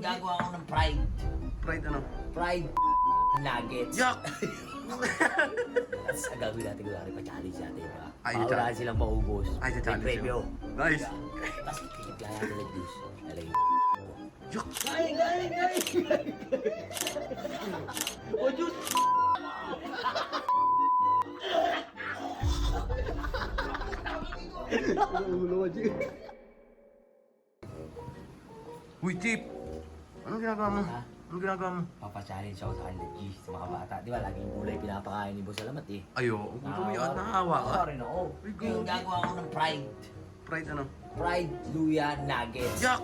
gagawa ko ng fried. Fried ano? Fried nuggets. Yak! Tapos ang gagawin natin kunwari pa-challenge natin. Ay, Paurahan silang maubos. Ay, May challenge preview. yun. Nice. Tapos kikipla natin ng juice. Lalagay. Yak! Galing! O juice! Uy, Chip! Anong ginagawa mo? Ha? Anong ginagawa mo? Papachallenge ako sa kanila, G, sa mga bata. Di ba, laging gulay pinapakain ni Boss Alamat eh. Ayo, kung tumiyan, nahawa ka. Nakawa rin ako. Uy, Yung grabe. gagawa ko ng fried. Fried ano? Fried luya nuggets. Yak!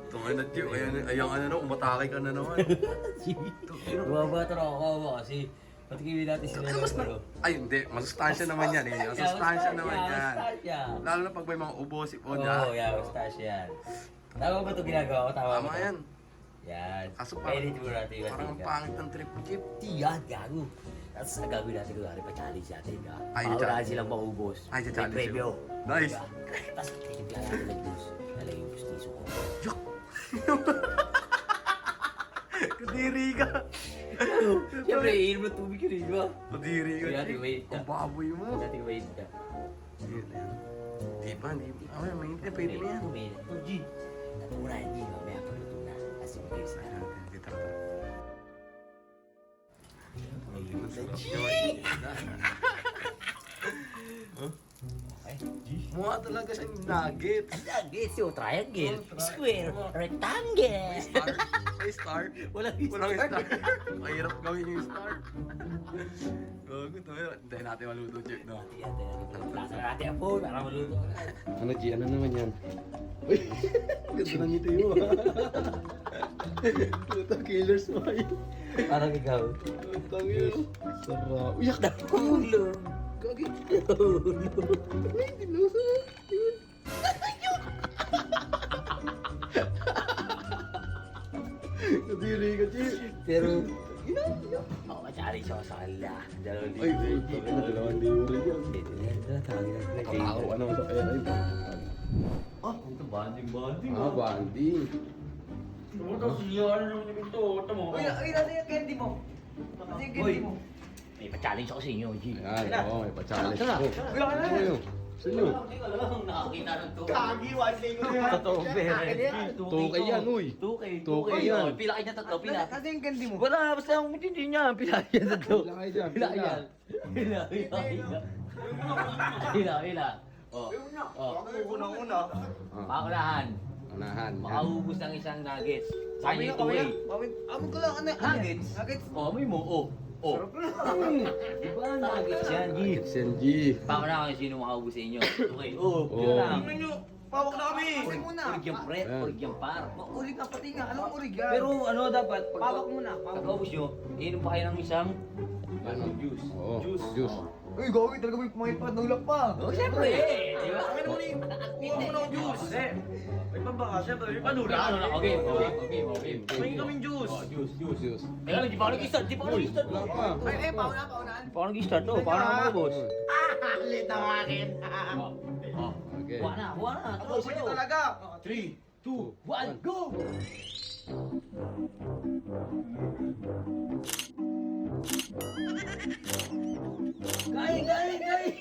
Tungay na, Chip. Ayan, ano, umatake ka na naman. Bumabato na ako kasi patikimin natin sila. Ano mas na... Ay, hindi. Masustansya naman yan eh. Masustansya naman yan. Lalo na pag may mga ubo si Oo, Poda. yeah, mustache yan. Tama ba ito ginagawa ko? Tama Tama ba ito? yan. Yan. Kaso parang, Edit mo natin yung parang ang matika. pangit ng trip mo, Chip. Tiyan, gago. Tapos ang gagawin natin kunwari pa-challenge natin. Ay, Paurahan challenge. silang maubos. Ay, May challenge preview. yun. Nice. Tapos kikipla natin ng juice. Lalagay yung gustiso ko. Yak! Kadiri ka. Siyempre, iinom ng tubig yun, di ba? Kadiri ka, Kaya natin Chip. wait ka. Ang baboy mo. Kaya natin wait ka. Di pa, hindi pa. Ay, mainit na, pwede na yan. Ito, G. Natura, hindi. Mamaya pagluto na. Kasi mag-ayos na. Hindi, tara, tara. Ngayon na, G. Okay, G. Mukha talaga siyang nugget. Nuggets yung triangle, Oh, square, oh. rectangle. Star? May star? Walang Walang star. Mahirap gawin yung star. Gago, tayo. Hintayin natin maluto, Chip, no? Lasa na natin ang phone para maluto agad. Ano, G? Ano naman yan? Uy! Ganda ng ngiti mo, ha? Puta, killer smile. Parang ikaw. Utang yun. Sarap. Uyak na! Hulog. Gagi! Ay, dinusa! Yun! Kadiri ka, G! Pero, challenge ako sa kanila. Dalawang Ay, puta, dalawang libo rin yan. Tawagin natin na Nakatao ka naman sa pera. Ah, ito banding. Ah, banding. Ito, siniyara naman yung ito. Ito mo. Uy, ano yung candy mo? Ano yung candy mo? May pa-challenge ako sa inyo, G. Ayan, oo, may pa-challenge Tara. ko. Wala ka na. Ano yun? Sino? Nakakita ng to. Kagi, one day ko yan. Totoong pera. Tukay yan, uy. Tukay Tukay yan. Pila kayo tatlo, pila. Ano yung candy mo? Wala, basta ang hindi niya. Pila kayo tatlo. Pila kayo dyan, Pila pila. yan. Pila. Oh. Oh. Unang-una. Paunahan. Unahan. yan. Makaubos ng isang nuggets. Sa inyo ito eh. Amo ko lang, ano? Nuggets? Nuggets? Oh, may mo. Oh. Oh. Diba nuggets yan, G? Sen G. Paunahan kung sino makaubos sa inyo. Okay. Oh, Oh. yun lang. Tingnan nyo, pawak na kami. Kasi muna. Urig yung pre, Ayan. urig yung par. Urig ka pati nga, anong urig yan? Pero ano dapat, Pawak muna, pawak. pagkaubos nyo, inom pa kayo ng isang Ano? juice. Oo, Juice. juice. Uy, gawin talaga mo yung kumain pa, nulak pa. Oh, siyempre eh. Di ba? Akin mo na yung, kuha mo na yung juice. May pambaka, siyempre, may panula. Ano na, okay, okay. May kaming juice. Juice. Juice. Teka lang, di pa ako nag-start, di pa ako nag-start. Wala pa. Ay, paunahan. Di pa ako nag-start, oh. Paano ako boss? Lit ang akin. Oh. Okay. Buwan na. Ako, Tapos nyo talaga. 3, 2, 1, go! Gay!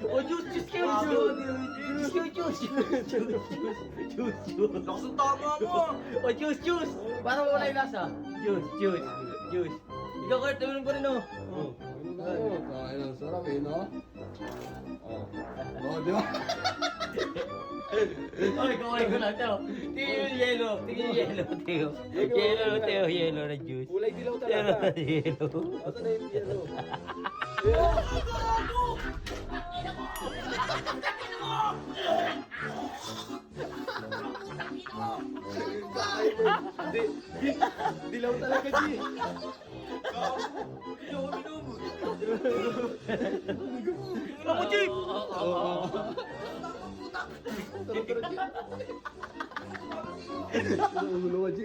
Oh, juice kayo! Juice! Lakas ang tama mo. Oh, juice! Parang wala yung lasa. Juice. Ikaw, Kurt, tuminom ko rin, oh. Oo, kain ang sarap eh, no? Oh. Oh, di ba? Oy, kumain ko lang, Teo. Tingin yung yellow. Yellow na juice. Kulay dilaw Yellow talaga. na yellow. Asa na yung yellow? Dilaw talaga, G. Ano mo, Chief? Ulo, G.